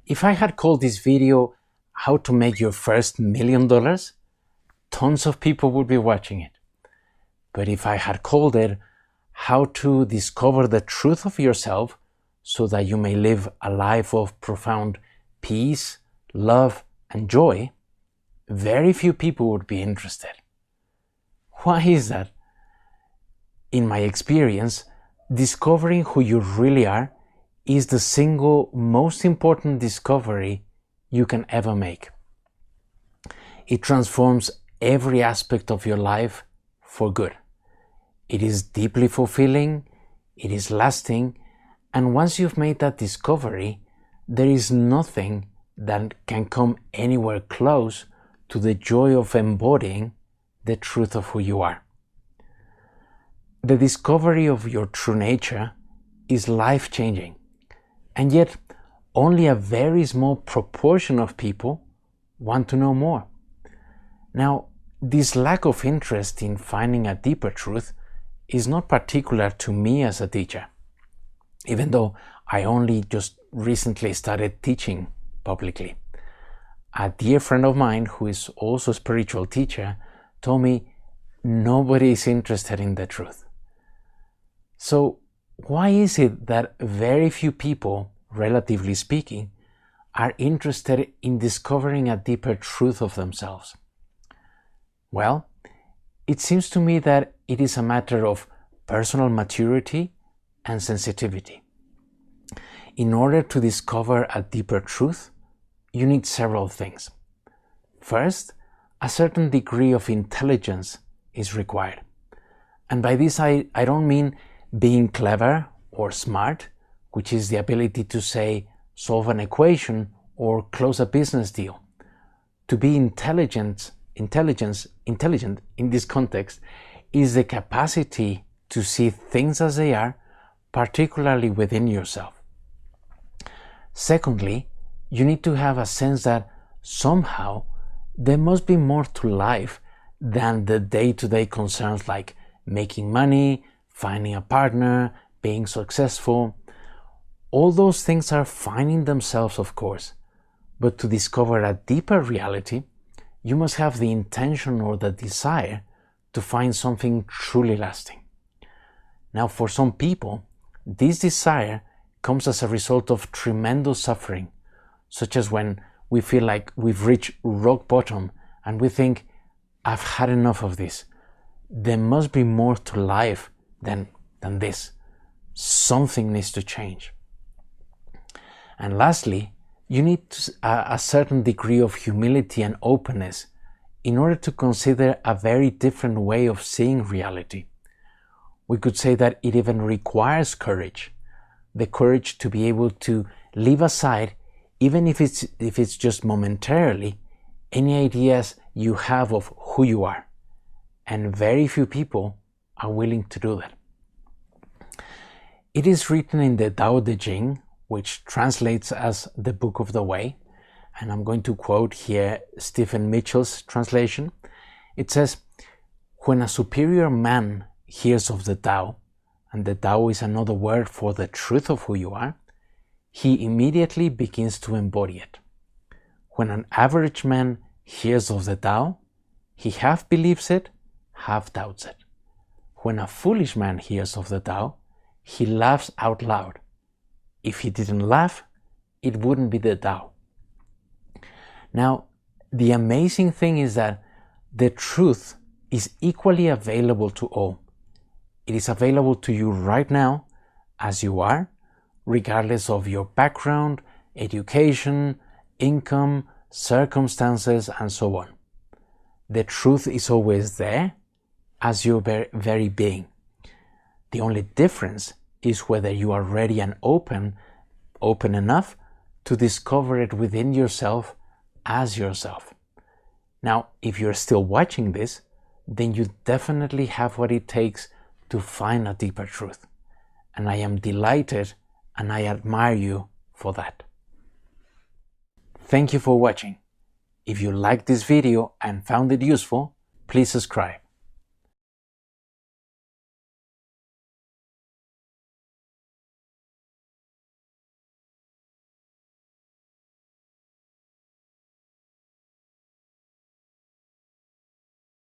If I had called this video "How to Make Your First $1 Million," tons of people would be watching it. But if I had called it "How to Discover the Truth of Yourself so that you may live a life of profound peace, love, and joy," very few people would be interested. Why is that? In my experience, discovering who you really are is the single most important discovery you can ever make. It transforms every aspect of your life for good. It is deeply fulfilling, it is lasting, and once you've made that discovery, there is nothing that can come anywhere close to the joy of embodying the truth of who you are. The discovery of your true nature is life-changing, and yet only a very small proportion of people want to know more. Now, this lack of interest in finding a deeper truth is not particular to me as a teacher, even though I only just recently started teaching publicly. A dear friend of mine who is also a spiritual teacher told me nobody is interested in the truth. So why is it that very few people, relatively speaking, are interested in discovering a deeper truth of themselves? Well, it seems to me that it is a matter of personal maturity and sensitivity. In order to discover a deeper truth, you need several things. First, a certain degree of intelligence is required. And by this I don't mean being clever or smart, which is the ability to, say, solve an equation or close a business deal. To be intelligent in this context is the capacity to see things as they are, particularly within yourself. Secondly, you need to have a sense that somehow there must be more to life than the day-to-day concerns like making money, finding a partner, being successful. All those things are fine in themselves, of course, but to discover a deeper reality, you must have the intention or the desire to find something truly lasting. Now, for some people, this desire comes as a result of tremendous suffering, such as when we feel like we've reached rock bottom and we think, I've had enough of this. There must be more to life than this. Something needs to change. And lastly, you need a certain degree of humility and openness in order to consider a very different way of seeing reality. We could say that it even requires courage, the courage to be able to leave aside, even if it's just momentarily, any ideas you have of who you are. And very few people are willing to do that. It is written in the Tao Te Ching, which translates as the Book of the Way, and I'm going to quote here Stephen Mitchell's translation. It says, "When a superior man hears of the Tao," and the Tao is another word for the truth of who you are, he immediately begins to embody it. When an average man hears of the Tao, he half believes it, half doubts it. When a foolish man hears of the Tao, he laughs out loud. If he didn't laugh, it wouldn't be the Tao. Now, the amazing thing is that the truth is equally available to all. It is available to you right now, as you are, regardless of your background, education, income, circumstances, and so on. The truth is always there, as your very being. The only difference is whether you are ready and open enough to discover it within yourself as yourself. Now, if you're still watching this, then you definitely have what it takes to find a deeper truth. And I am delighted and I admire you for that. Thank you for watching. If you liked this video and found it useful, please subscribe.